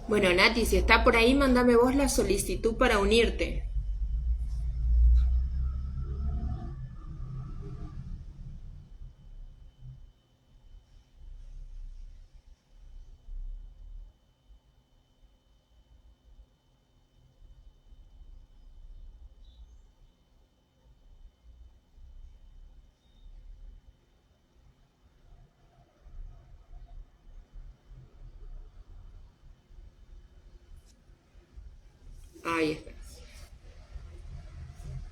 Bueno, Nati, si está por ahí, mándame vos la solicitud para unirte. Ahí está.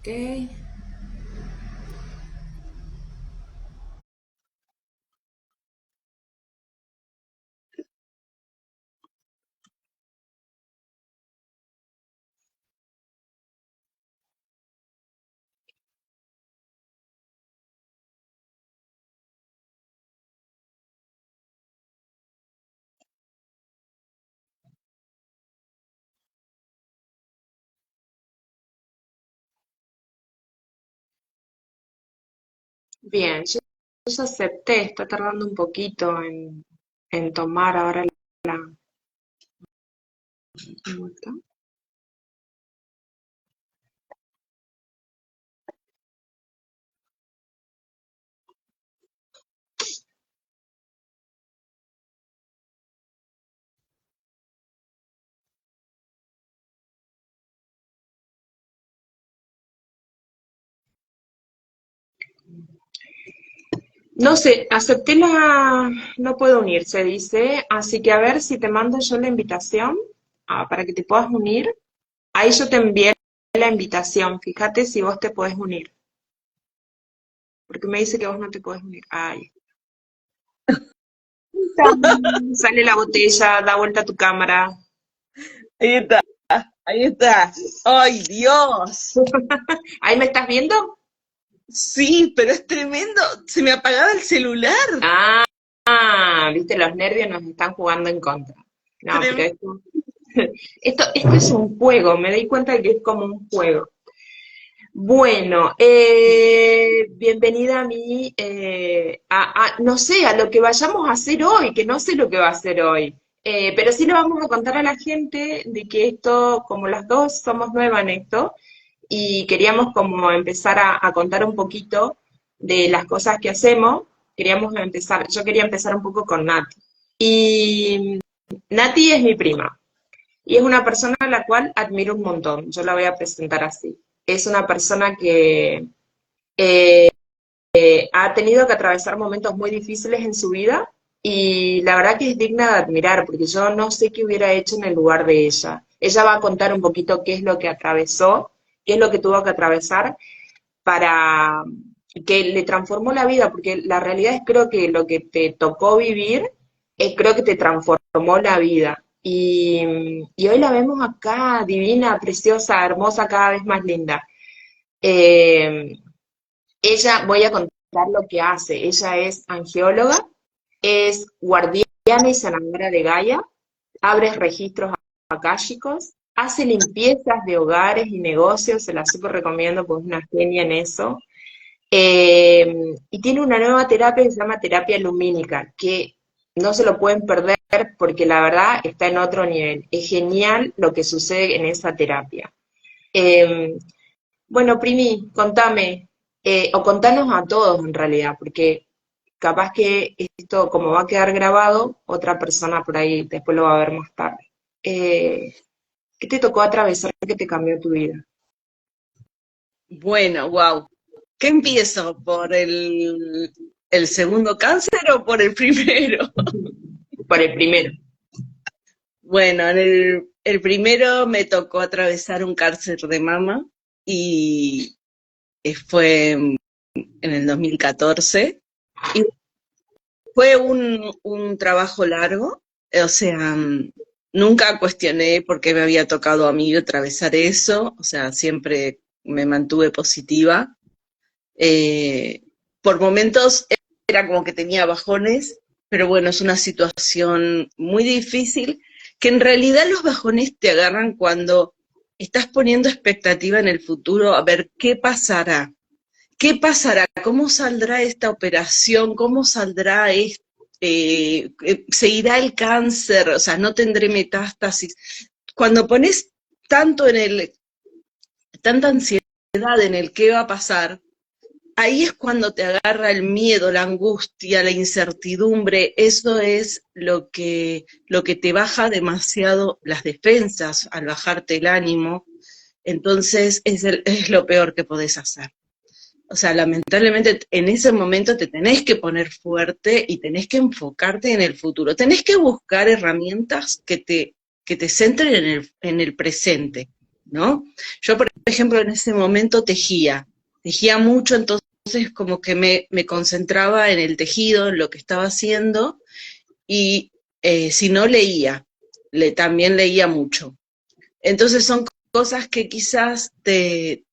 Ok. Bien, yo ya acepté, está tardando un poquito en tomar ahora la multa. No sé, acepté no puedo unirse, dice, así que a ver si te mando yo la invitación para que te puedas unir. Ahí yo te envié la invitación, fíjate si vos te podés unir, porque me dice que vos no te podés unir. Ahí está. Sale la botella, da vuelta a tu cámara. Ahí está, ahí está. ¡Ay, Dios! ¿Ahí me estás viendo? Sí, pero es tremendo. Se me apagaba el celular. Ah, viste, los nervios nos están jugando en contra. No, pero Tremendo. esto es un juego, me di cuenta de que es como un juego. Bueno, bienvenida a mí, no sé, a lo que vayamos a hacer hoy, que no sé lo que va a hacer hoy. Pero sí le vamos a contar a la gente de que esto, como las dos somos nuevas en esto, y queríamos como empezar a contar un poquito de las cosas que hacemos. Queríamos empezar, yo quería empezar un poco con Nati. Y Nati es mi prima. Y es una persona a la cual admiro un montón. Yo la voy a presentar así. Es una persona que ha tenido que atravesar momentos muy difíciles en su vida y la verdad que es digna de admirar porque yo no sé qué hubiera hecho en el lugar de ella. Ella va a contar un poquito qué es lo que atravesó, qué es lo que tuvo que atravesar para que le transformó la vida, porque la realidad es creo que lo que te tocó vivir es creo que te transformó la vida. Y hoy la vemos acá, divina, preciosa, hermosa, cada vez más linda. Eh, Ella, voy a contar lo que hace. Ella es angióloga, es guardiana y sanadora de Gaia, abre registros akáshicos, hace limpiezas de hogares y negocios, se la súper recomiendo porque es una genia en eso. Y tiene una nueva terapia que se llama terapia lumínica, que no se lo pueden perder porque la verdad está en otro nivel. Es genial lo que sucede en esa terapia. Eh, bueno, Primi, contame, o contanos a todos en realidad, porque capaz que esto, como va a quedar grabado, otra persona por ahí después lo va a ver más tarde. Eh, ¿Qué te tocó atravesar que te cambió tu vida? Bueno, wow. ¿Qué empiezo? ¿Por el segundo cáncer o por el primero? Por el primero. Bueno, el primero me tocó atravesar un cáncer de mama y fue en el 2014. Y fue un trabajo largo, o sea, nunca cuestioné por qué me había tocado a mí atravesar eso, o sea, siempre me mantuve positiva. Eh, por momentos era como que tenía bajones, pero bueno, es una situación muy difícil, que en realidad los bajones te agarran cuando estás poniendo expectativa en el futuro a ver qué pasará. ¿Qué pasará? ¿Cómo saldrá esta operación? ¿Cómo saldrá esto? se irá el cáncer, o sea, no tendré metástasis. Cuando pones tanto tanta ansiedad en el qué va a pasar, ahí es cuando te agarra el miedo, la angustia, la incertidumbre. Eso es lo que te baja demasiado las defensas al bajarte el ánimo. Entonces es lo peor que podés hacer. O sea, lamentablemente en ese momento te tenés que poner fuerte y tenés que enfocarte en el futuro. Tenés que buscar herramientas que te centren en el presente, ¿no? Yo, por ejemplo, en ese momento tejía mucho, entonces como que me concentraba en el tejido, en lo que estaba haciendo, y si no leía, también leía mucho. Entonces son cosas que quizás te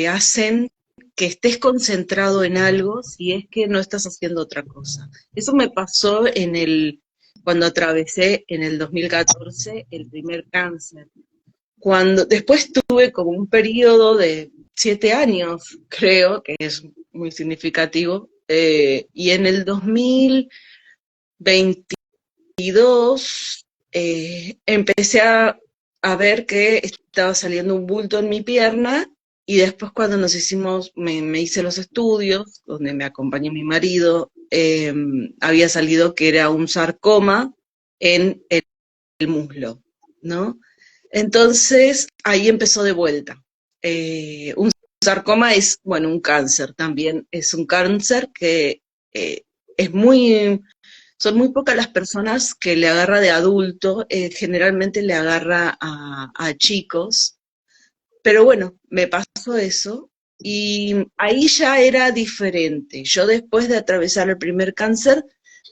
hacen que estés concentrado en algo si es que no estás haciendo otra cosa. Eso me pasó cuando atravesé en el 2014 el primer cáncer. Después tuve como un periodo de 7 años, creo, que es muy significativo, y en el 2022 empecé a ver que estaba saliendo un bulto en mi pierna, y después cuando me hice los estudios, donde me acompañó mi marido, había salido que era un sarcoma en el muslo, ¿no? Entonces ahí empezó de vuelta. Un sarcoma es, bueno, un cáncer también, es un cáncer que es son muy pocas las personas que le agarra de adulto, generalmente le agarra a chicos, pero bueno, me pasó eso y ahí ya era diferente. Yo después de atravesar el primer cáncer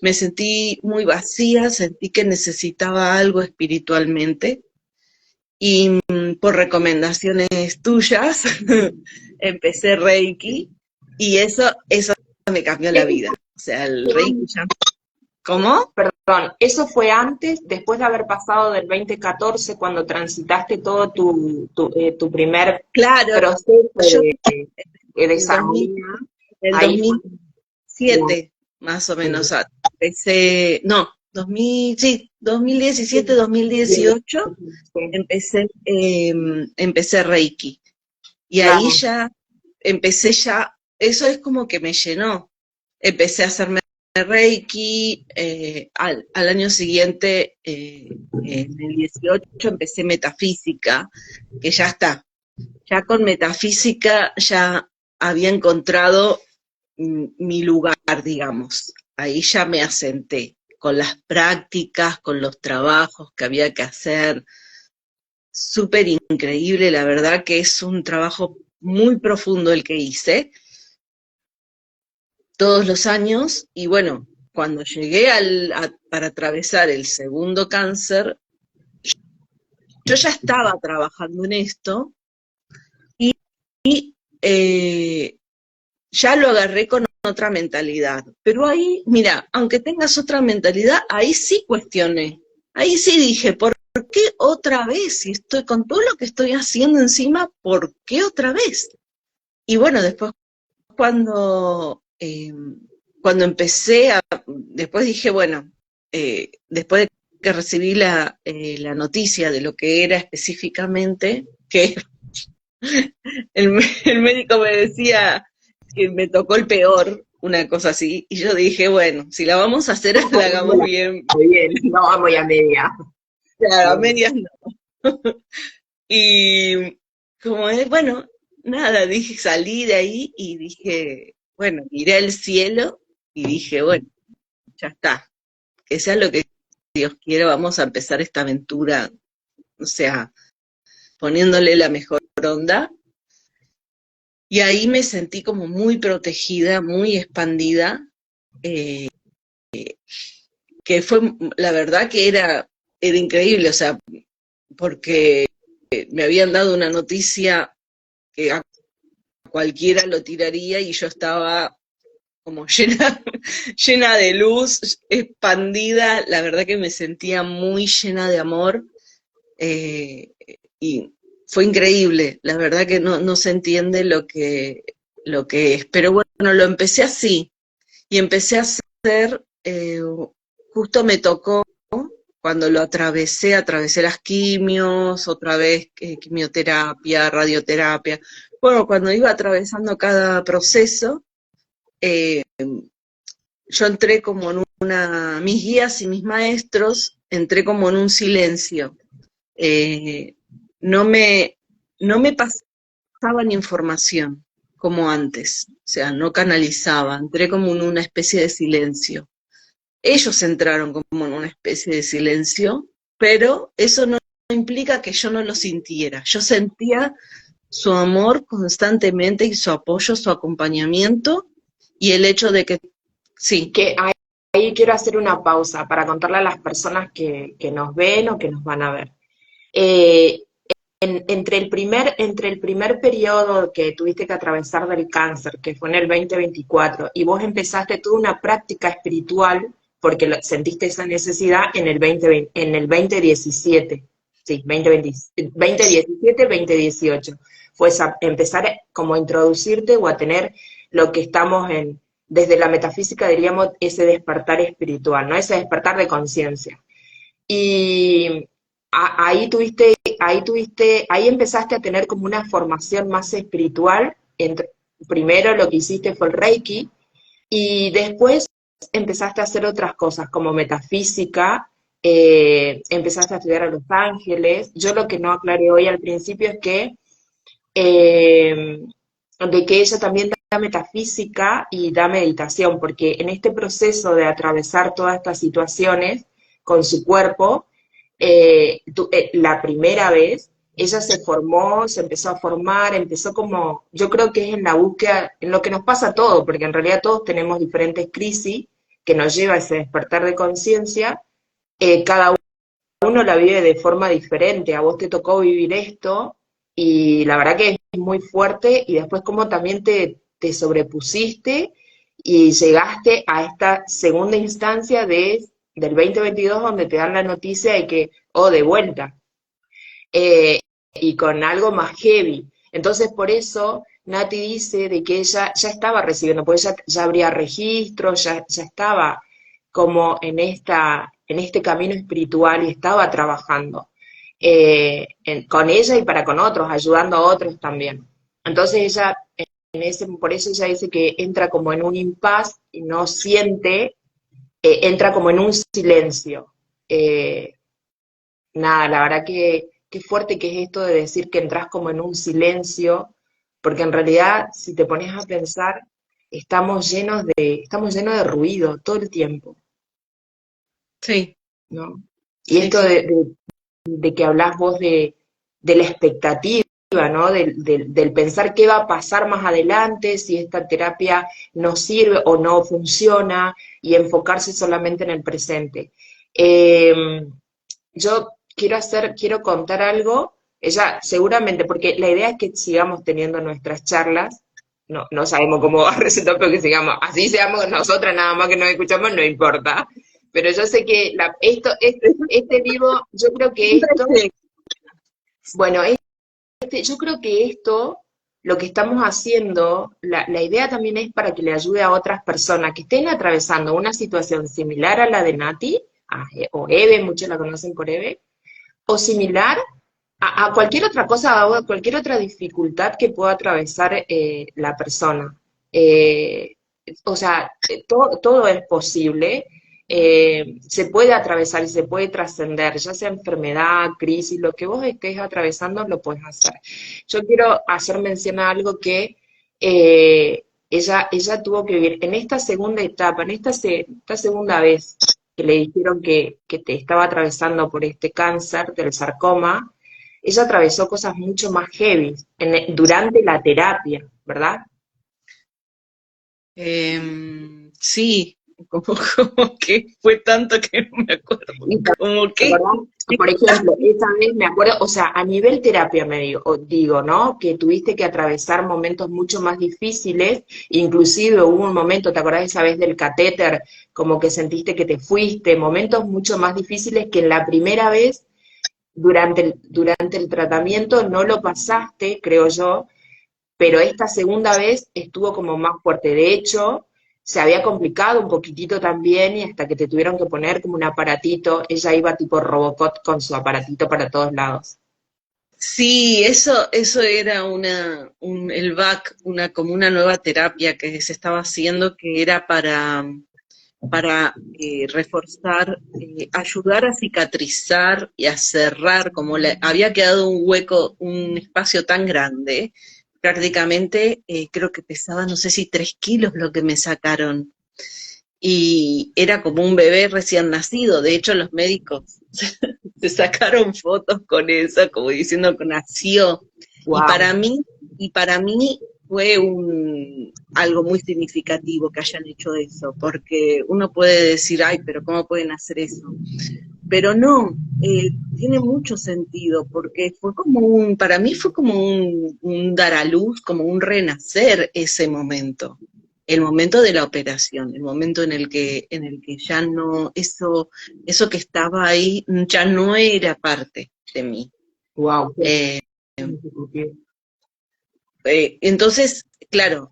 me sentí muy vacía, sentí que necesitaba algo espiritualmente y por recomendaciones tuyas empecé Reiki y eso me cambió la vida. O sea, el Reiki ya... ¿Cómo? Perdón, ¿eso fue antes, después de haber pasado del 2014, cuando transitaste todo tu primer Claro, proceso yo de en desarmonía? el Ahí fue. 2007, más o menos, empecé, no, 2017, 2018, empecé Reiki. Y ahí Claro. eso es como que me llenó. Empecé a hacerme Reiki, al año siguiente, en el 18, empecé metafísica, que ya está. Ya con metafísica ya había encontrado mi lugar, digamos. Ahí ya me asenté, con las prácticas, con los trabajos que había que hacer. Súper increíble, la verdad que es un trabajo muy profundo el que hice todos los años, y bueno, cuando llegué para atravesar el segundo cáncer, yo ya estaba trabajando en esto y ya lo agarré con otra mentalidad. Pero ahí, mira, aunque tengas otra mentalidad, ahí sí cuestioné. Ahí sí dije, ¿por qué otra vez? Si estoy con todo lo que estoy haciendo encima, ¿por qué otra vez? Y bueno, después cuando después dije, bueno, después de que recibí la noticia de lo que era específicamente, que el médico me decía que me tocó el peor, una cosa así, y yo dije, bueno, si la vamos a hacer, la hagamos bien. Bien, no vamos a media. Claro, a medias no. Y como es, bueno, nada, dije, salí de ahí y dije, bueno, miré al cielo y dije, bueno, ya está, que sea lo que Dios quiera, vamos a empezar esta aventura, o sea, poniéndole la mejor onda. Y ahí me sentí como muy protegida, muy expandida, eh, que fue, la verdad que era increíble, o sea, porque me habían dado una noticia que a cualquiera lo tiraría y yo estaba como llena de luz, expandida, la verdad que me sentía muy llena de amor, y fue increíble, la verdad que no se entiende lo que es, pero bueno, lo empecé así, y empecé a hacer justo me tocó, cuando lo atravesé las quimios, otra vez quimioterapia, radioterapia. Bueno, cuando iba atravesando cada proceso, eh, yo entré como en mis guías y mis maestros, entré como en un silencio. Eh, no me, no me pasaban información como antes, o sea, no canalizaba, entré como en una especie de silencio. Ellos entraron como en una especie de silencio, pero eso no implica que yo no lo sintiera. Yo sentía su amor constantemente y su apoyo, su acompañamiento y el hecho de que, sí, Que ahí quiero hacer una pausa para contarle a las personas que nos ven o que nos van a ver. Eh, entre el primer periodo que tuviste que atravesar del cáncer, que fue en el 2024, y vos empezaste toda una práctica espiritual, porque sentiste esa necesidad en el 2017, sí, 2017, 2018, fue empezar como a introducirte o a tener lo que estamos desde la metafísica diríamos, ese despertar espiritual, ¿no? Ese despertar de conciencia. Y ahí empezaste a tener como una formación más espiritual. Primero lo que hiciste fue el Reiki y después empezaste a hacer otras cosas como metafísica, empezaste a estudiar a Los Ángeles. Yo lo que no aclaré hoy al principio es que eh, de que ella también da metafísica y da meditación, porque en este proceso de atravesar todas estas situaciones con su cuerpo, la primera vez, ella se formó, se empezó a formar, empezó como, yo creo que es en la búsqueda, en lo que nos pasa a todos, porque en realidad todos tenemos diferentes crisis que nos lleva a ese despertar de conciencia, cada uno la vive de forma diferente, a vos te tocó vivir esto y la verdad que es muy fuerte y después como también te sobrepusiste y llegaste a esta segunda instancia del 2022 donde te dan la noticia de que, oh, de vuelta, y con algo más heavy. Entonces por eso Nati dice de que ella ya estaba recibiendo, porque ya habría registro, ya estaba como en este camino espiritual y estaba trabajando con ella y para con otros, ayudando a otros también. Entonces ella, por eso ella dice que entra como en un impas y no siente, entra como en un silencio. Eh, Nada, la verdad que qué fuerte que es esto de decir que entras como en un silencio, porque en realidad, si te pones a pensar, estamos llenos de ruido todo el tiempo, sí, ¿no? Y sí, esto sí. de que hablás vos de la expectativa, ¿no? Del pensar qué va a pasar más adelante, si esta terapia no sirve o no funciona, y enfocarse solamente en el presente. Yo quiero contar algo, ella seguramente, porque la idea es que sigamos teniendo nuestras charlas, no sabemos cómo va a resultar, pero que sigamos, así seamos nosotras nada más que nos escuchamos, no importa. Pero yo sé que este vivo, yo creo que esto, Sí. bueno, yo creo que esto, lo que estamos haciendo, la idea también es para que le ayude a otras personas que estén atravesando una situación similar a la de Nati, o Eve, muchos la conocen por Eve, o similar a cualquier otra cosa o a cualquier otra dificultad que pueda atravesar la persona. Eh, o sea, todo es posible, se puede atravesar y se puede trascender, ya sea enfermedad, crisis, lo que vos estés atravesando lo puedes hacer. Yo quiero hacer mención a algo que ella tuvo que vivir en esta segunda etapa, esta segunda vez que le dijeron que te estaba atravesando por este cáncer del sarcoma. Ella atravesó cosas mucho más heavy durante la terapia, ¿verdad? Sí, como que fue tanto que no me acuerdo. Y te Como que, acordás, por ejemplo, esa vez me acuerdo, o sea, a nivel terapia me digo, ¿no? Que tuviste que atravesar momentos mucho más difíciles, inclusive hubo un momento, ¿te acordás esa vez del catéter? Como que sentiste que te fuiste, momentos mucho más difíciles que en la primera vez, durante el tratamiento, no lo pasaste, creo yo, pero esta segunda vez estuvo como más fuerte. De hecho, se había complicado un poquitito también y hasta que te tuvieron que poner como un aparatito, ella iba tipo Robocop con su aparatito para todos lados. Sí, eso era el VAC, como una nueva terapia que se estaba haciendo que era para reforzar, ayudar a cicatrizar y a cerrar, como había quedado un hueco, un espacio tan grande, prácticamente creo que pesaba, no sé si 3 kilos lo que me sacaron. Y era como un bebé recién nacido. De hecho, los médicos se sacaron fotos con eso, como diciendo que nació. Y Wow. para mí, y para mí fue algo muy significativo que hayan hecho eso, porque uno puede decir, ay, pero ¿cómo pueden hacer eso? Pero no, tiene mucho sentido, porque para mí fue como un dar a luz, como un renacer ese momento, el momento de la operación, el momento en el que ya no, eso que estaba ahí ya no era parte de mí. Wow. Eh, entonces, claro,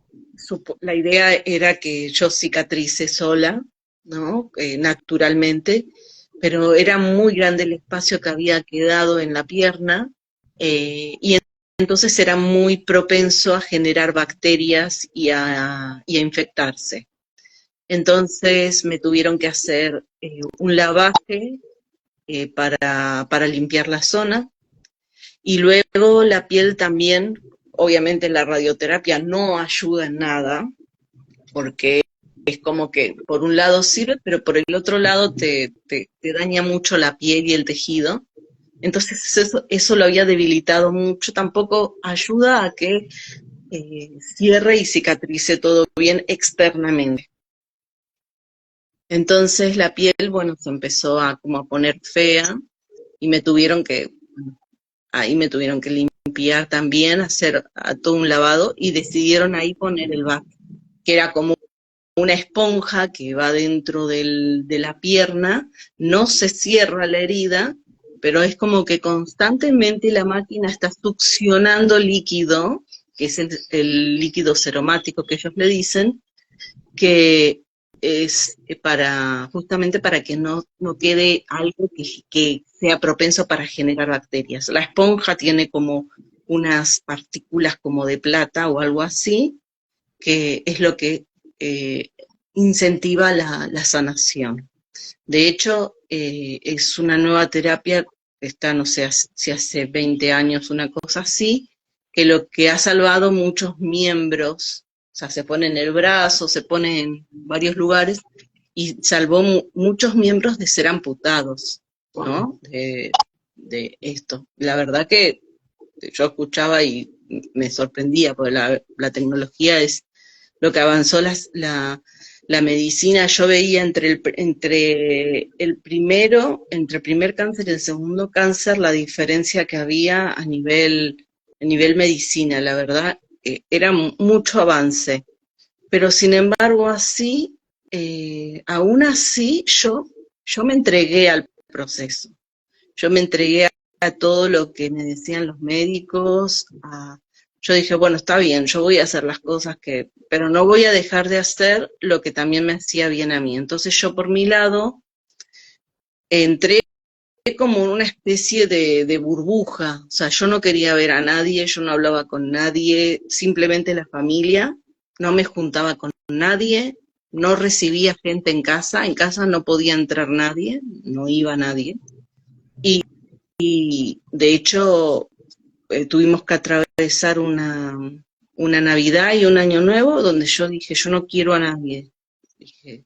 la idea era que yo cicatrice sola, ¿no? Naturalmente, pero era muy grande el espacio que había quedado en la pierna, y entonces era muy propenso a generar bacterias y a infectarse. Entonces me tuvieron que hacer un lavaje para limpiar la zona, y luego la piel también. Obviamente la radioterapia no ayuda en nada, porque es como que por un lado sirve, pero por el otro lado te daña mucho la piel y el tejido. Entonces eso lo había debilitado mucho. Tampoco ayuda a que cierre y cicatrice todo bien externamente. Entonces la piel, bueno, se empezó como a poner fea, y ahí me tuvieron que limpiar también, hacer todo un lavado, y decidieron ahí poner el VAC, que era como una esponja que va dentro de la pierna, no se cierra la herida, pero es como que constantemente la máquina está succionando líquido, que es el líquido seromático que ellos le dicen, que es justamente para que no quede algo que sea propenso para generar bacterias. La esponja tiene como unas partículas como de plata o algo así, que es lo que eh, incentiva la sanación. De hecho, es una nueva terapia que está, no sé si hace 20 años, una cosa así, que lo que ha salvado muchos miembros, o sea, se pone en el brazo, se pone en varios lugares, y salvó muchos miembros de ser amputados, Wow. ¿no? De esto. La verdad que yo escuchaba y me sorprendía, porque la tecnología es lo que avanzó la medicina. Yo veía entre el primer cáncer y el segundo cáncer, la diferencia que había a nivel medicina. La verdad, era mucho avance. Pero sin embargo, aún así, yo me entregué al proceso. Yo me entregué a todo lo que me decían los médicos. Yo dije, bueno, está bien, yo voy a hacer las cosas pero no voy a dejar de hacer lo que también me hacía bien a mí. Entonces yo por mi lado entré como en una especie de burbuja. O sea, yo no quería ver a nadie, yo no hablaba con nadie, simplemente la familia. No me juntaba con nadie, no recibía gente en casa no podía entrar nadie, no iba nadie. Y de hecho tuvimos que atravesar una Navidad y un Año Nuevo donde yo dije, yo no quiero a nadie. Dije,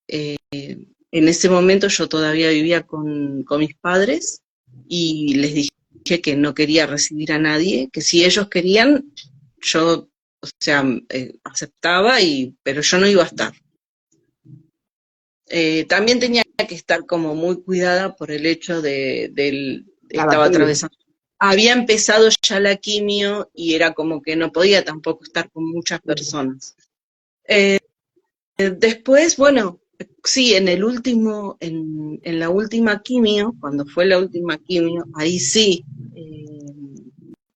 eh, en ese momento yo todavía vivía con mis padres, y les dije que no quería recibir a nadie, que si ellos querían, yo, o sea, aceptaba, pero yo no iba a estar. También tenía que estar como muy cuidada por el hecho La estaba batería. atravesando. Había empezado ya la quimio y era como que no podía tampoco estar con muchas personas. Después, bueno, sí, en la última quimio, cuando fue la última quimio, ahí sí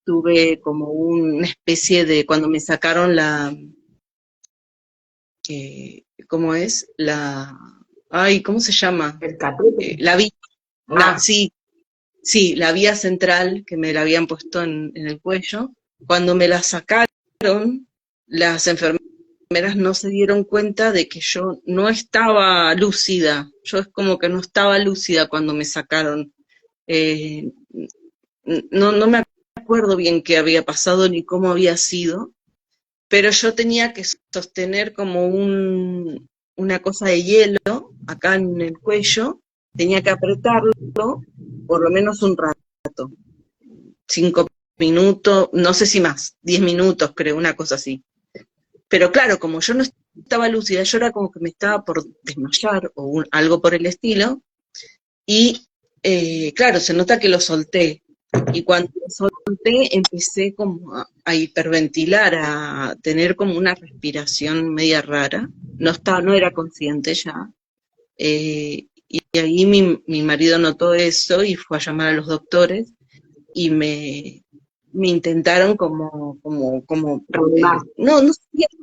tuve como una especie de, cuando me sacaron ¿cómo es? Ay, ¿cómo se llama? El catéter. La vía, Ah, sí, sí, la vía central que me la habían puesto en el cuello. Cuando me la sacaron, las enfermeras no se dieron cuenta de que yo no estaba lúcida. Yo es como que no estaba lúcida cuando me sacaron. Eh, no me acuerdo bien qué había pasado ni cómo había sido, pero yo tenía que sostener como una cosa de hielo acá en el cuello, tenía que apretarlo por lo menos un rato, 5 minutos, no sé si más, 10 minutos creo, una cosa así. Pero claro, como yo no estaba lúcida, yo era como que me estaba por desmayar o algo por el estilo, y claro, se nota que lo solté. Y cuando lo solté, empecé como a hiperventilar, a tener como una respiración media rara. No era consciente ya. Y ahí mi marido notó eso y fue a llamar a los doctores y me intentaron reanimar.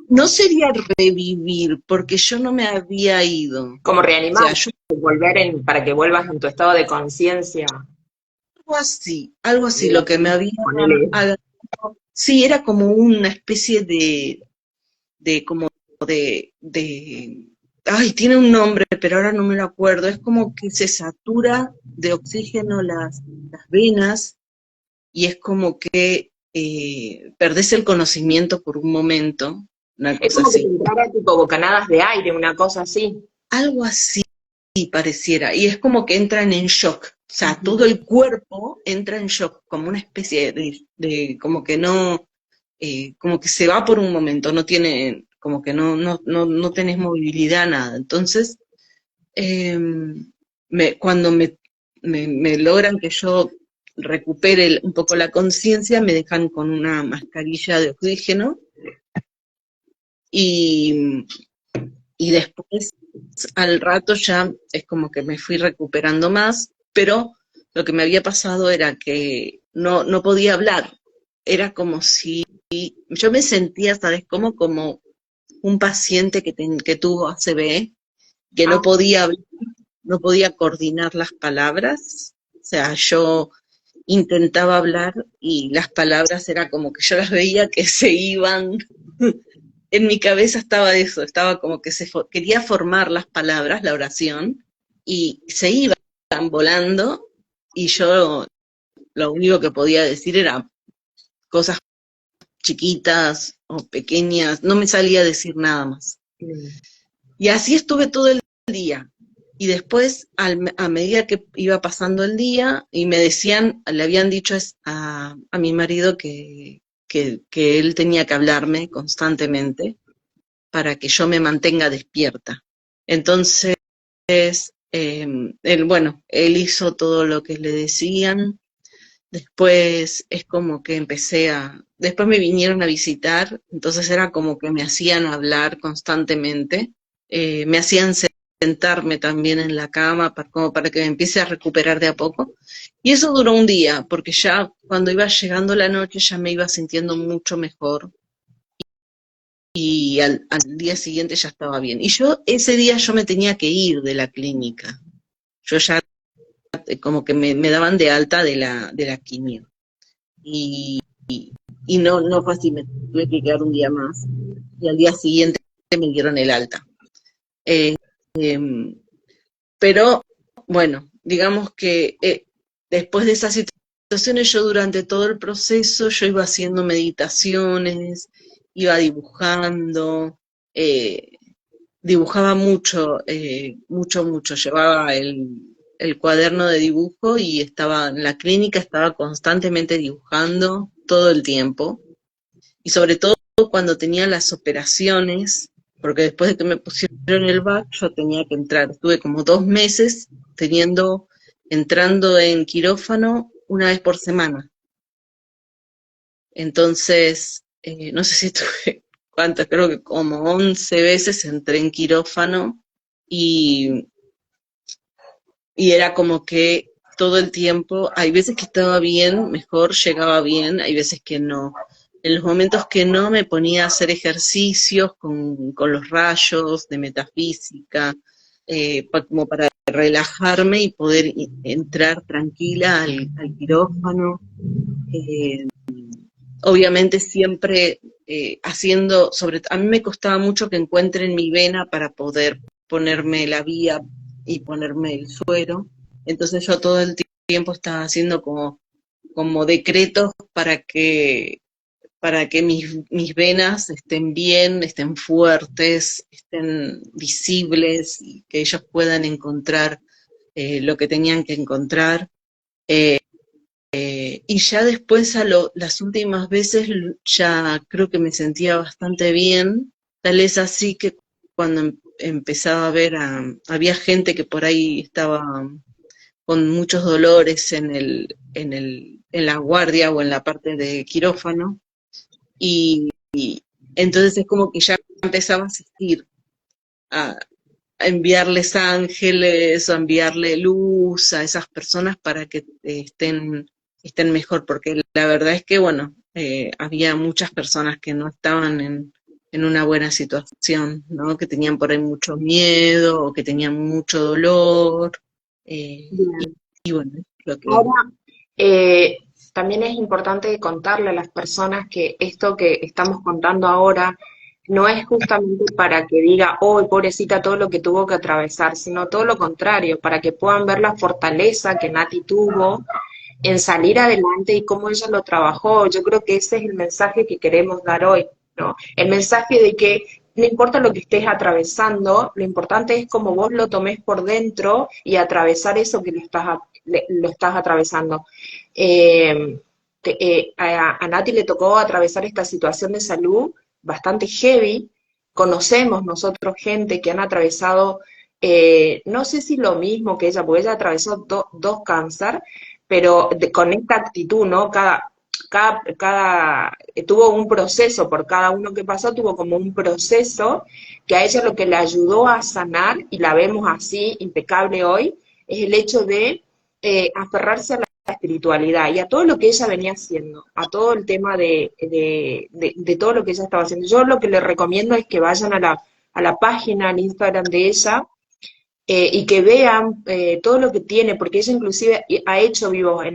no sería revivir, porque yo no me había ido. O Como reanimar, sea, yo para que vuelvas en tu estado de conciencia. algo así, lo que me había Ponele. agarrado, sí, era como una especie como ay, tiene un nombre, pero ahora no me lo acuerdo, es como que se satura de oxígeno las venas y es como que perdés el conocimiento por un momento, una Es cosa como que te así. entrara tipo bocanadas de aire, una cosa así. Algo así pareciera, y es como que entran en shock, o sea, todo Ujú. el cuerpo entra en shock, como una especie como que no, como que se va por un momento, no tiene, como que no tenés movilidad, nada. Entonces, eh, cuando me logran que yo recupere un poco la conciencia, me dejan con una mascarilla de oxígeno y, y después al rato ya es como que me fui recuperando más, pero lo que me había pasado era que no podía hablar. Era como si yo me sentía, ¿sabes cómo? Como un paciente que tuvo ACV, que no Ah, podía hablar, no podía coordinar las palabras. O sea, yo intentaba hablar y las palabras era como que yo las veía que se iban. En mi cabeza estaba eso, estaba como que quería formar las palabras, la oración, y se iban volando, y yo lo único que podía decir era cosas chiquitas o pequeñas, no me salía a decir nada más. mm. Y así estuve todo el día. Y después, a medida que iba pasando el día, y me decían, le habían dicho a mi marido que él tenía que hablarme constantemente para que yo me mantenga despierta. Entonces, él hizo todo lo que le decían. Después es como que después me vinieron a visitar, entonces era como que me hacían hablar constantemente, me hacían sentarme también en la cama como para que me empiece a recuperar de a poco. Y eso duró un día, porque ya cuando iba llegando la noche ya me iba sintiendo mucho mejor y al día siguiente ya estaba bien. Y ese día yo me tenía que ir de la clínica. Yo ya como que me daban de alta de la quimio. Y, y no fue así, me tuve que quedar un día más. Y al día siguiente me dieron el alta. Eh, eh, pero bueno, digamos que después de esas situaciones, yo durante todo el proceso, yo iba haciendo meditaciones, iba dibujando, eh, dibujaba mucho, mucho, llevaba el cuaderno de dibujo y estaba en la clínica, estaba constantemente dibujando todo el tiempo, y sobre todo cuando tenía las operaciones, porque después de que me pusieron el VAC, yo tenía que entrar, estuve como 2 meses entrando en quirófano una vez por semana. Entonces, no sé si estuve, cuántas, creo que como 11 veces entré en quirófano, y, y era como que todo el tiempo, hay veces que estaba bien, mejor, llegaba bien, hay veces que no. En los momentos que no, me ponía a hacer ejercicios con los rayos de metafísica, como para relajarme y poder entrar tranquila al quirófano. Eh, Obviamente siempre haciendo, a mí me costaba mucho que encuentren mi vena para poder ponerme la vía y ponerme el suero, entonces yo todo el tiempo estaba haciendo como decretos para que mis venas estén bien, estén fuertes, estén visibles, y que ellos puedan encontrar lo que tenían que encontrar. Y ya después, las últimas veces, ya creo que me sentía bastante bien. Tal es así que cuando empezaba a ver, había gente que por ahí estaba con muchos dolores en la guardia o en la parte de quirófano, y entonces es como que ya empezaba a asistir, a, a enviarles ángeles o a enviarle luz a esas personas para que estén mejor, porque la verdad es que, bueno, había muchas personas que no estaban en una buena situación, ¿no? Que tenían por ahí mucho miedo o que tenían mucho dolor, Bien. y bueno, lo que... Ahora, eh, también es importante contarle a las personas que esto que estamos contando ahora no es justamente para que diga, oh, pobrecita, todo lo que tuvo que atravesar, sino todo lo contrario, para que puedan ver la fortaleza que Nati tuvo en salir adelante y cómo ella lo trabajó. Yo creo que ese es el mensaje que queremos dar hoy, ¿no? El mensaje de que no importa lo que estés atravesando, lo importante es cómo vos lo tomes por dentro y atravesar eso que lo estás atravesando. Eh, a Nati le tocó atravesar esta situación de salud bastante heavy. Conocemos nosotros gente que han atravesado, no sé si lo mismo que ella, porque ella atravesó dos cáncer, pero con esta actitud, ¿no? Tuvo un proceso, por cada uno que pasó, tuvo como un proceso que a ella lo que le ayudó a sanar, y la vemos así, impecable hoy, es el hecho de aferrarse a la espiritualidad y a todo lo que ella venía haciendo, a todo el tema de todo lo que ella estaba haciendo. Yo lo que les recomiendo es que vayan a la página, al Instagram de ella, y que vean todo lo que tiene, porque ella inclusive ha hecho vivos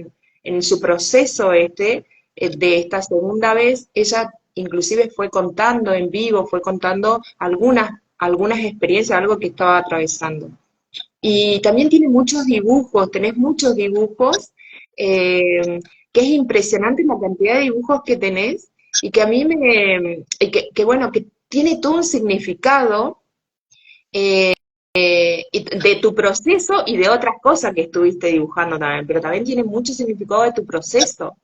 en su proceso de esta segunda vez, ella inclusive fue contando en vivo, fue contando algunas experiencias, algo que estaba atravesando. Y también tiene muchos dibujos, tenés muchos dibujos, que es impresionante la cantidad de dibujos que tenés, y que a mí que bueno, que tiene todo un significado, y de tu proceso y de otras cosas que estuviste dibujando también, pero también tiene mucho significado de tu proceso.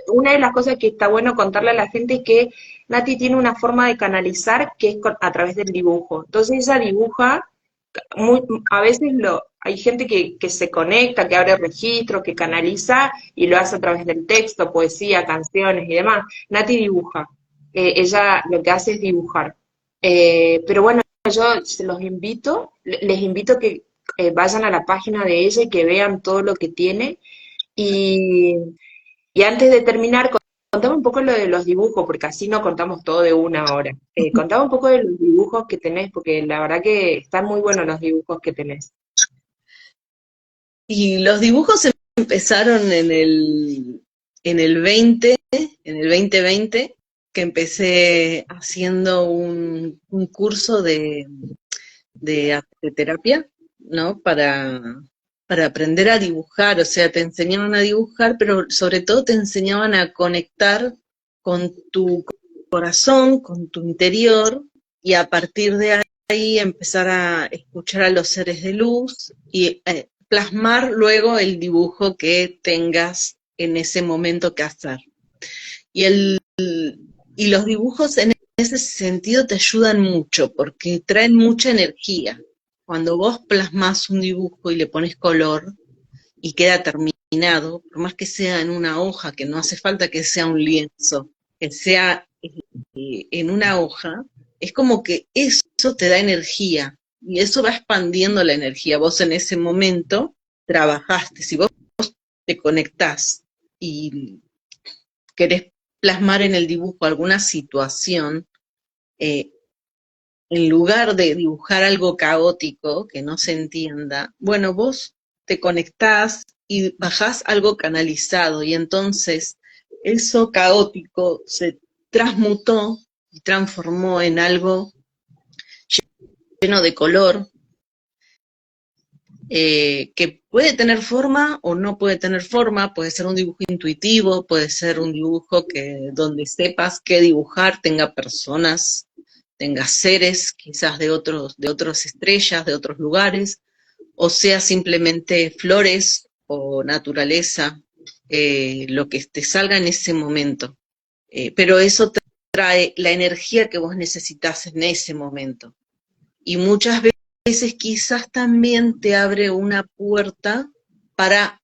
Una de las cosas que está bueno contarle a la gente es que Nati tiene una forma de canalizar que es a través del dibujo. Entonces ella dibuja, a veces hay gente que se conecta, que abre registros, que canaliza y lo hace a través del texto, poesía, canciones y demás. Nati dibuja. Ella lo que hace es dibujar. Pero bueno, yo se los invito, les invito que vayan a la página de ella y que vean todo lo que tiene. Y, y antes de terminar, contame un poco lo de los dibujos, porque así no contamos todo de una hora. Contame un poco de los dibujos que tenés, porque la verdad que están muy buenos los dibujos que tenés. Y los dibujos empezaron en el 2020, que empecé haciendo un curso de arteterapia, ¿no? Para aprender a dibujar, o sea, te enseñaban a dibujar, pero sobre todo te enseñaban a conectar con tu corazón, con tu interior, y a partir de ahí empezar a escuchar a los seres de luz y plasmar luego el dibujo que tengas en ese momento que hacer. Y, y los dibujos en ese sentido te ayudan mucho porque traen mucha energía. Cuando vos plasmás un dibujo y le pones color y queda terminado, por más que sea en una hoja, que no hace falta que sea un lienzo, que sea en una hoja, es como que eso te da energía y eso va expandiendo la energía. Vos en ese momento trabajaste, si vos te conectás y querés plasmar en el dibujo alguna situación, eh, en lugar de dibujar algo caótico que no se entienda, bueno, vos te conectás y bajás algo canalizado y entonces eso caótico se transmutó y transformó en algo lleno de color, que puede tener forma o no puede tener forma, puede ser un dibujo intuitivo, puede ser un dibujo que donde sepas qué dibujar, tenga personas, tenga seres, quizás de otras estrellas, de otros lugares, o sea simplemente flores o naturaleza, lo que te salga en ese momento. Pero eso te trae la energía que vos necesitas en ese momento. Y muchas veces quizás también te abre una puerta para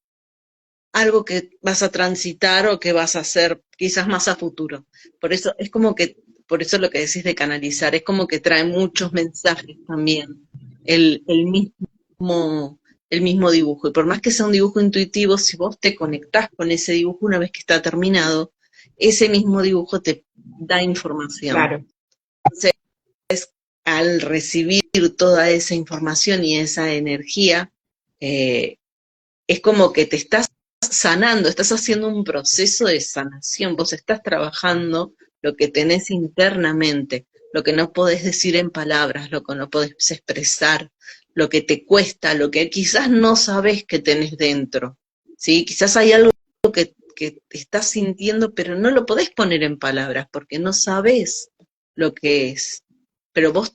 algo que vas a transitar o que vas a hacer quizás más a futuro. Por eso es como que, por eso lo que decís de canalizar, es como que trae muchos mensajes también el mismo, el mismo dibujo. Y por más que sea un dibujo intuitivo, si vos te conectás con ese dibujo una vez que está terminado, ese mismo dibujo te da información. Claro. Entonces, al recibir toda esa información y esa energía, es como que te estás sanando, estás haciendo un proceso de sanación, vos estás trabajando lo que tenés internamente, lo que no podés decir en palabras, lo que no podés expresar, lo que te cuesta, lo que quizás no sabés que tenés dentro, ¿sí? Quizás hay algo que estás sintiendo, pero no lo podés poner en palabras porque no sabés lo que es. Pero vos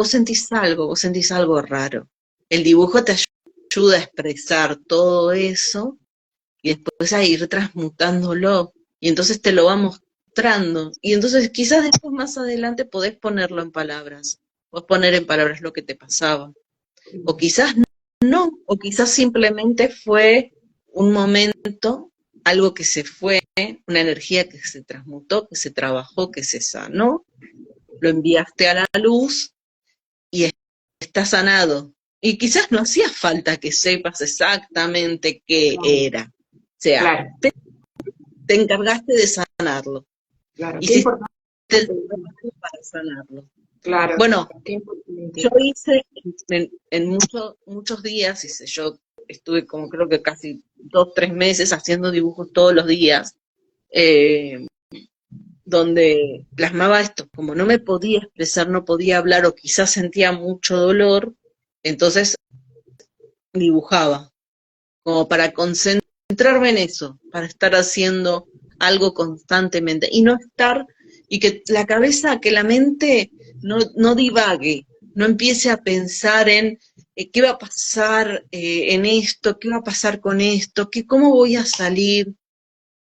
sentís algo raro. El dibujo te ayuda a expresar todo eso y después a ir transmutándolo. Y entonces te lo va mostrando. Y entonces quizás después más adelante podés ponerlo en palabras. Podés poner en palabras lo que te pasaba. O quizás no, o quizás simplemente fue un momento, algo que se fue, una energía que se transmutó, que se trabajó, que se sanó, lo enviaste a la luz y está sanado. Y quizás no hacía falta que sepas exactamente qué era. O sea, Claro, te encargaste de sanarlo. claro, qué Hiciste importante. el trabajo para sanarlo. Claro, Bueno, qué importante. yo hice en muchos días, yo estuve como creo que casi 2, 3 meses haciendo dibujos todos los días, eh, donde plasmaba esto, como no me podía expresar, no podía hablar o quizás sentía mucho dolor, entonces dibujaba, como para concentrarme en eso, para estar haciendo algo constantemente y no estar, y que la cabeza, que la mente no divague, no empiece a pensar en qué va a pasar en esto, qué va a pasar con esto, cómo voy a salir.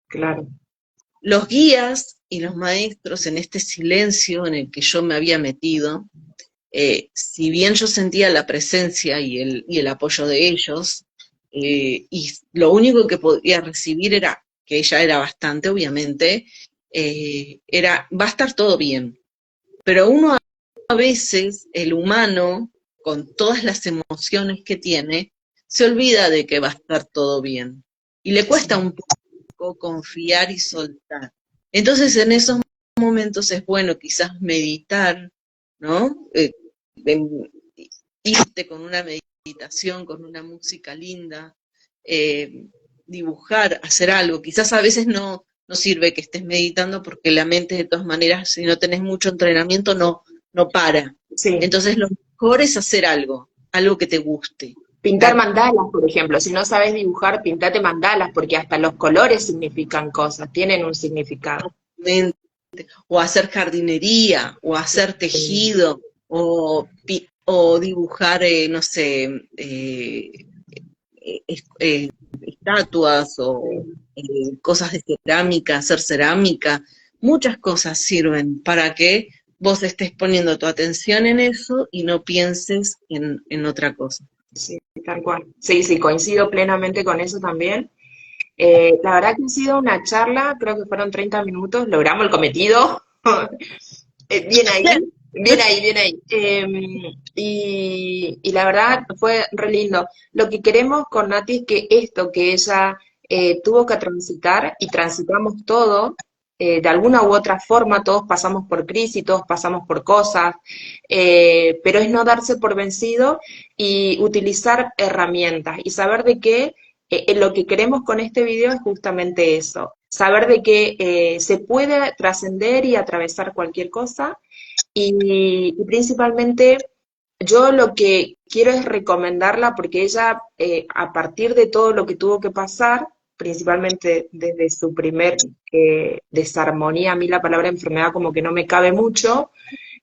Claro, Los guías y los maestros en este silencio en el que yo me había metido, si bien yo sentía la presencia y el apoyo de ellos, y lo único que podía recibir era, que ella era bastante, obviamente, va a estar todo bien. Pero uno a veces, el humano, con todas las emociones que tiene, se olvida de que va a estar todo bien. Y le cuesta un poco confiar y soltar. Entonces, en esos momentos es bueno quizás meditar, ¿no? Irte con una meditación, con una música linda, eh, dibujar, hacer algo. Quizás a veces no sirve que estés meditando porque la mente de todas maneras, si no tenés mucho entrenamiento, no para. sí. Entonces lo mejor es hacer algo que te guste. Pintar mandalas, por ejemplo. Si no sabes dibujar, pintate mandalas, porque hasta los colores significan cosas, tienen un significado. O hacer jardinería, o hacer tejido, o dibujar, no sé, estatuas o cosas de cerámica, hacer cerámica. Muchas cosas sirven para que vos estés poniendo tu atención en eso y no pienses en otra cosa. Sí, tal cual. Sí, sí, coincido plenamente con eso también. La verdad que ha sido una charla, creo que fueron 30 minutos, logramos el cometido. Bien ahí, bien ahí, bien ahí. Y la verdad fue re lindo. Lo que queremos con Nati es que esto, que ella tuvo que transitar y transitamos todo, de alguna u otra forma, todos pasamos por crisis, todos pasamos por cosas, pero es no darse por vencido y utilizar herramientas y saber de que lo que queremos con este video es justamente eso, saber de que se puede trascender y atravesar cualquier cosa y principalmente yo lo que quiero es recomendarla porque ella, a partir de todo lo que tuvo que pasar, principalmente desde su primer desarmonía, a mí la palabra enfermedad como que no me cabe mucho,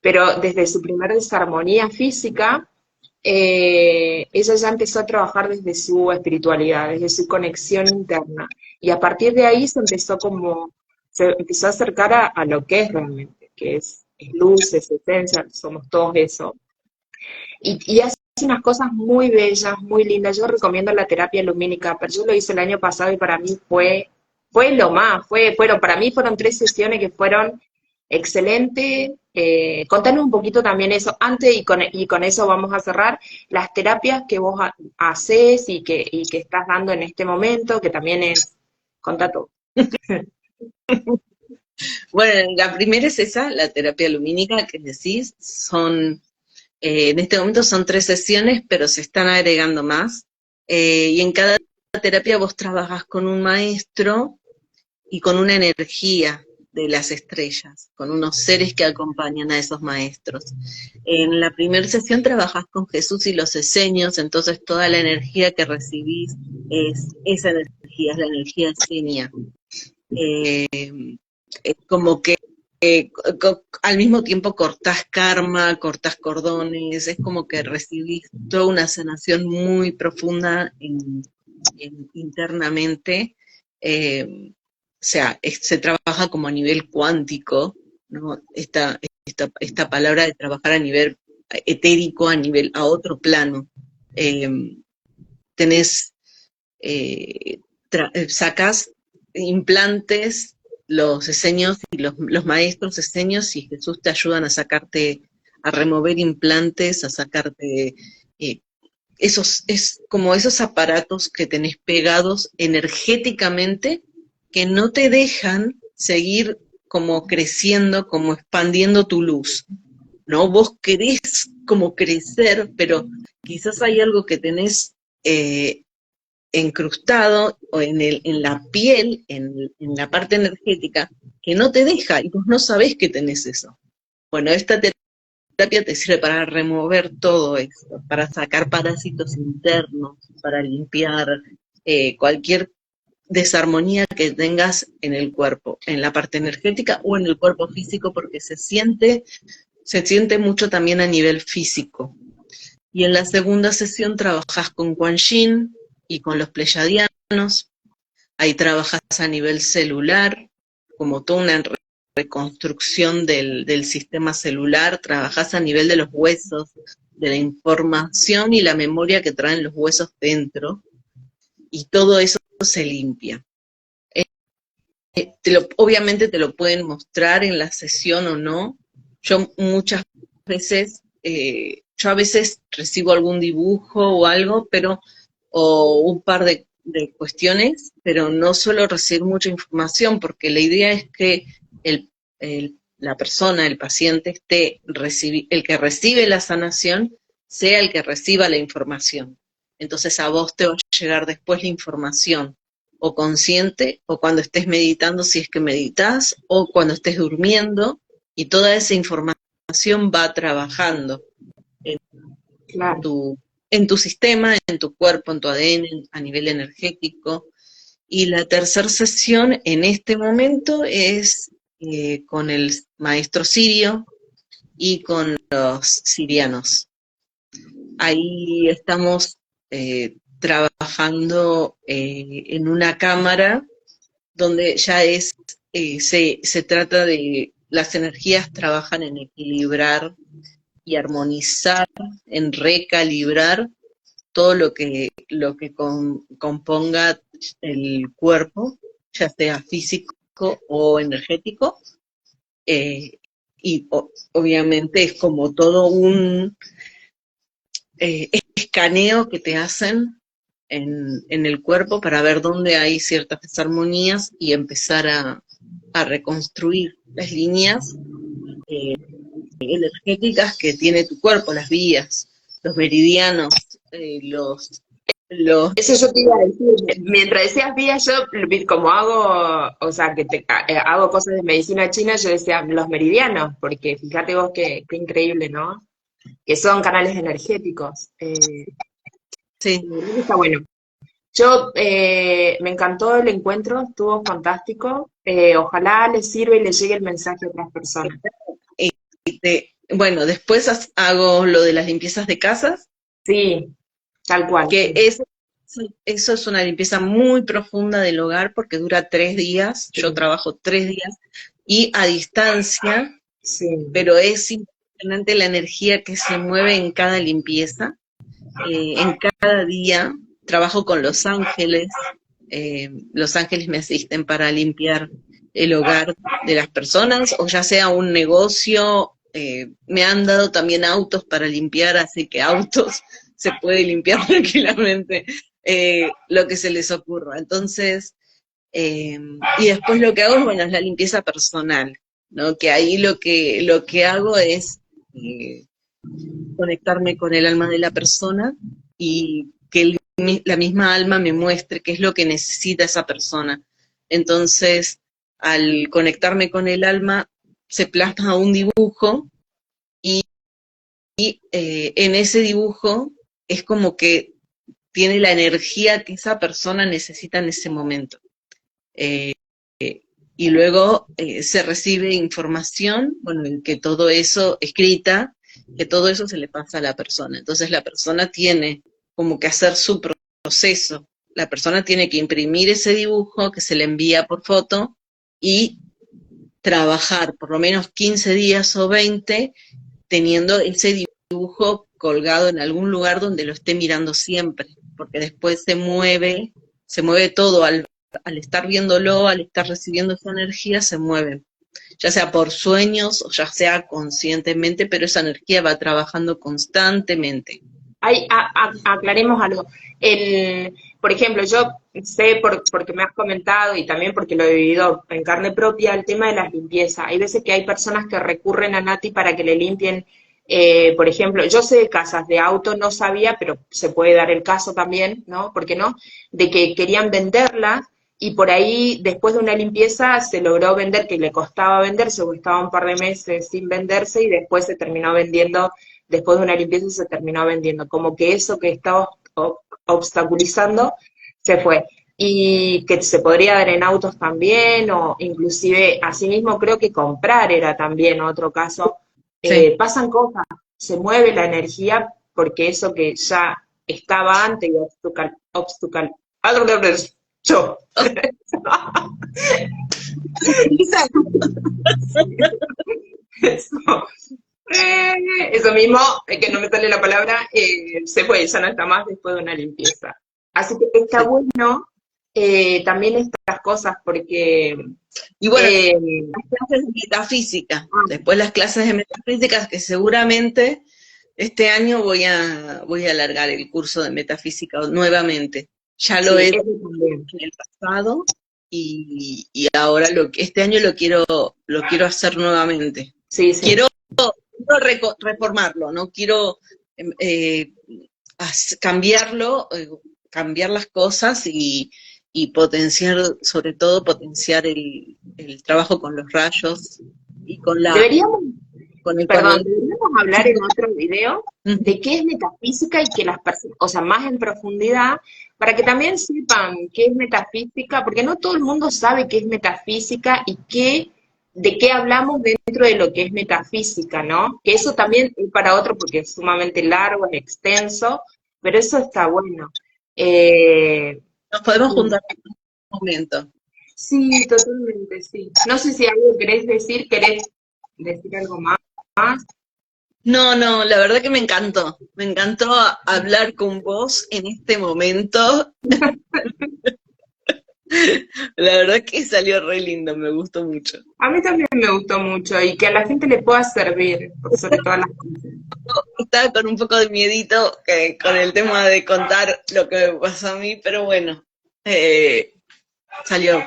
pero desde su primer desarmonía física, ella ya empezó a trabajar desde su espiritualidad, desde su conexión interna. Y a partir de ahí se empezó a acercar a lo que es realmente, que es luz, es esencia, somos todos eso. Y hace unas cosas muy bellas, muy lindas. Yo recomiendo la terapia lumínica, pero yo lo hice el año pasado y para mí fue lo más. Para mí fueron 3 sesiones que fueron excelentes. Contanos un poquito también eso, antes y con eso vamos a cerrar, las terapias que vos haces y que estás dando en este momento, que también es, contá todo. Bueno, la primera es esa, la terapia lumínica que decís, en este momento son 3 sesiones, pero se están agregando más. Y en cada terapia vos trabajas con un maestro y con una energía de las estrellas, con unos seres que acompañan a esos maestros. En la primera sesión trabajas con Jesús y los esenios, entonces toda la energía que recibís es esa energía, es la energía esenia. Eh, es como que al mismo tiempo cortás karma, cortás cordones, es como que recibís toda una sanación muy profunda internamente. O sea, se trabaja como a nivel cuántico, ¿no? Esta palabra de trabajar a nivel etérico, a otro plano. Eh, tenés, sacás implantes, los esenios y los maestros esenios y Jesús te ayudan a sacarte, a remover implantes, a sacarte es como esos aparatos que tenés pegados energéticamente que no te dejan seguir como creciendo, como expandiendo tu luz, ¿no? Vos querés como crecer, pero quizás hay algo que tenés encrustado o en la piel, en la parte energética, que no te deja y vos no sabés que tenés eso. Bueno, esta terapia te sirve para remover todo esto, para sacar parásitos internos, para limpiar cualquier desarmonía que tengas en el cuerpo, en la parte energética o en el cuerpo físico, porque se siente mucho también a nivel físico. Y en la segunda sesión trabajas con Quan Yin y con los pleyadianos. Ahí trabajas a nivel celular, como toda una reconstrucción del sistema celular, trabajas a nivel de los huesos, de la información y la memoria que traen los huesos dentro, y todo eso se limpia. Obviamente te lo pueden mostrar en la sesión o no. Yo muchas veces, yo a veces recibo algún dibujo o algo, o un par de cuestiones, pero no suelo recibir mucha información porque la idea es que la persona, el paciente, el que recibe la sanación, sea el que reciba la información. Entonces a vos te va a llegar después la información o consciente, o cuando estés meditando, si es que meditas, o cuando estés durmiendo, y toda esa información va trabajando en Claro. en tu sistema, en tu cuerpo, en tu ADN, a nivel energético. Y la tercera sesión en este momento es con el maestro sirio y con los sirianos. Ahí estamos trabajando en una cámara donde ya se trata de, las energías trabajan en equilibrar y armonizar, en recalibrar todo lo que componga el cuerpo, ya sea físico o energético, y obviamente es como todo un escaneo que te hacen en el cuerpo para ver dónde hay ciertas desarmonías y empezar a reconstruir las líneas energéticas que tiene tu cuerpo, las vías, los meridianos, los Eso yo te iba a decir, mientras decías vías, yo como hago, o sea, hago cosas de medicina china, yo decía los meridianos, porque fíjate vos qué increíble, ¿no? Que son canales energéticos. sí, Está bueno. Yo, me encantó el encuentro, estuvo fantástico. Ojalá les sirva y les llegue el mensaje a otras personas. bueno, después hago lo de las limpiezas de casas, Sí, tal cual. que eso es una limpieza muy profunda del hogar porque dura 3 días, yo Sí, trabajo 3 días y a distancia, sí. pero es impresionante la energía que se mueve en cada limpieza, en cada día. Trabajo con los ángeles me asisten para limpiar el hogar de las personas, o ya sea un negocio, me han dado también autos para limpiar, así que autos se puede limpiar tranquilamente, lo que se les ocurra. Entonces, y después lo que hago es, bueno, es la limpieza personal, ¿no? Que ahí lo que hago es conectarme con el alma de la persona y que la misma alma me muestre qué es lo que necesita esa persona. Entonces, al conectarme con el alma, se plasma un dibujo y en ese dibujo es como que tiene la energía que esa persona necesita en ese momento. Eh, y luego se recibe información, bueno, en que todo eso escrita, que todo eso se le pasa a la persona. Entonces la persona tiene como que hacer su proceso. La persona tiene que imprimir ese dibujo que se le envía por foto y trabajar por lo menos 15 días o 20 teniendo ese dibujo colgado en algún lugar donde lo esté mirando siempre, porque después se mueve todo al estar viéndolo, al estar recibiendo esa energía, se mueve, ya sea por sueños o ya sea conscientemente, pero esa energía va trabajando constantemente. Aclaremos algo. Por ejemplo, yo sé porque me has comentado y también porque lo he vivido en carne propia el tema de las limpiezas. Hay veces que hay personas que recurren a Nati para que le limpien, por ejemplo, yo sé de casas de auto, no sabía, pero se puede dar el caso también, ¿no? ¿Por qué no? De que querían venderlas y por ahí después de una limpieza se logró vender, que le costaba venderse, o estaba un par de meses sin venderse y después se terminó vendiendo después de una limpieza se terminó vendiendo, como que eso que estaba obstaculizando se fue. Y que se podría dar en autos también, o inclusive, asimismo creo que comprar era también otro caso. Sí. Pasan cosas, se mueve la energía porque eso que ya estaba antes y yo. Eso, eso mismo, que no me sale la palabra, se fue, ya no está más después de una limpieza. Así que está Sí. bueno también estas cosas porque... Y bueno, eh, las clases de metafísica, después las clases de metafísica que seguramente este año voy a alargar el curso de metafísica nuevamente. Ya lo sí, he hecho eso también. en el pasado y ahora este año lo quiero hacer nuevamente. Sí, sí. Quiero reformarlo, no quiero eh, cambiarlo, cambiar las cosas y potenciar, sobre todo potenciar el trabajo con los rayos y Deberíamos, con el perdón, color. deberíamos hablar en otro video de qué es metafísica y que las personas, o sea, más en profundidad, para que también sepan qué es metafísica, porque no todo el mundo sabe qué es metafísica y de qué hablamos dentro de lo que es metafísica, ¿no? Que eso también es para otro porque es sumamente largo, es extenso, pero eso está bueno. Eh, Nos podemos juntar en un momento. sí, totalmente, sí. No sé si algo querés decir algo más. No, no, la verdad que me encantó hablar con vos en este momento. La verdad que salió re lindo, me gustó mucho. A mí también me gustó mucho y que a la gente le pueda servir, por sobre todas las cosas. gusta, con un poco de miedito con el tema de contar lo que me pasó a mí, pero bueno, salió.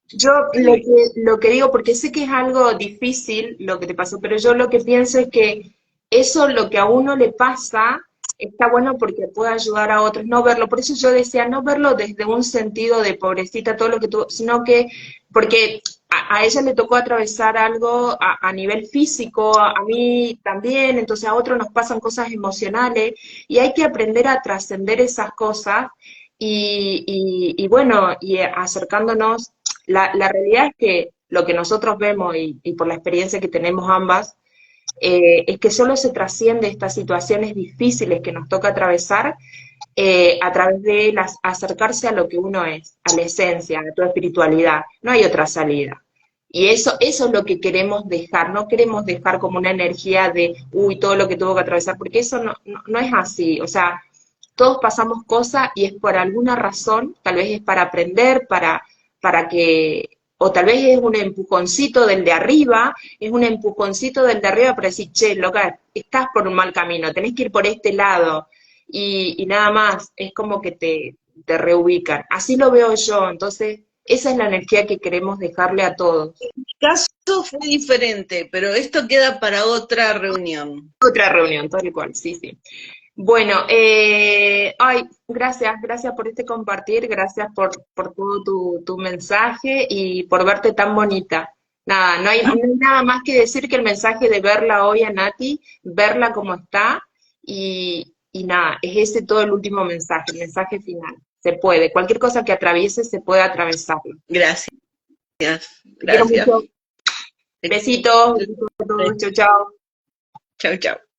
Yo lo que digo, porque sé que es algo difícil lo que te pasó, pero yo lo que pienso es que eso, lo que a uno le pasa, está bueno porque puede ayudar a otros, no verlo. Por eso yo decía, no verlo desde un sentido de pobrecita, todo lo que tuvo, sino que, porque a ella le tocó atravesar algo a nivel físico, a mí también, entonces a otros nos pasan cosas emocionales, y hay que aprender a trascender esas cosas, y bueno, y acercándonos. La realidad es que lo que nosotros vemos y por la experiencia que tenemos ambas, es que solo se trasciende estas situaciones difíciles que nos toca atravesar a través de acercarse a lo que uno es, a la esencia, a tu espiritualidad. No hay otra salida. Y eso es lo que queremos dejar. No queremos dejar como una energía de, uy, todo lo que tuvo que atravesar, porque eso no es así. O sea, todos pasamos cosas y es por alguna razón, tal vez es para aprender, para que, o tal vez es un empujoncito del de arriba, es un empujoncito del de arriba para decir, che, loca, estás por un mal camino, tenés que ir por este lado, y nada más, es como que te reubican. Así lo veo yo, entonces esa es la energía que queremos dejarle a todos. Mi caso fue diferente, pero esto queda para otra reunión. Otra reunión, tal cual, sí, sí. Bueno, ay, gracias por este compartir, gracias por todo tu mensaje y por verte tan bonita. Nada, no hay nada más que decir que el mensaje de verla hoy a Nati, verla como está, y nada, es ese todo el último mensaje, el mensaje final. Se puede, cualquier cosa que atraviese se puede atravesarlo. Gracias, Te quiero gracias. mucho. Besitos, besitos a todos, chau, chau. Chau, chau.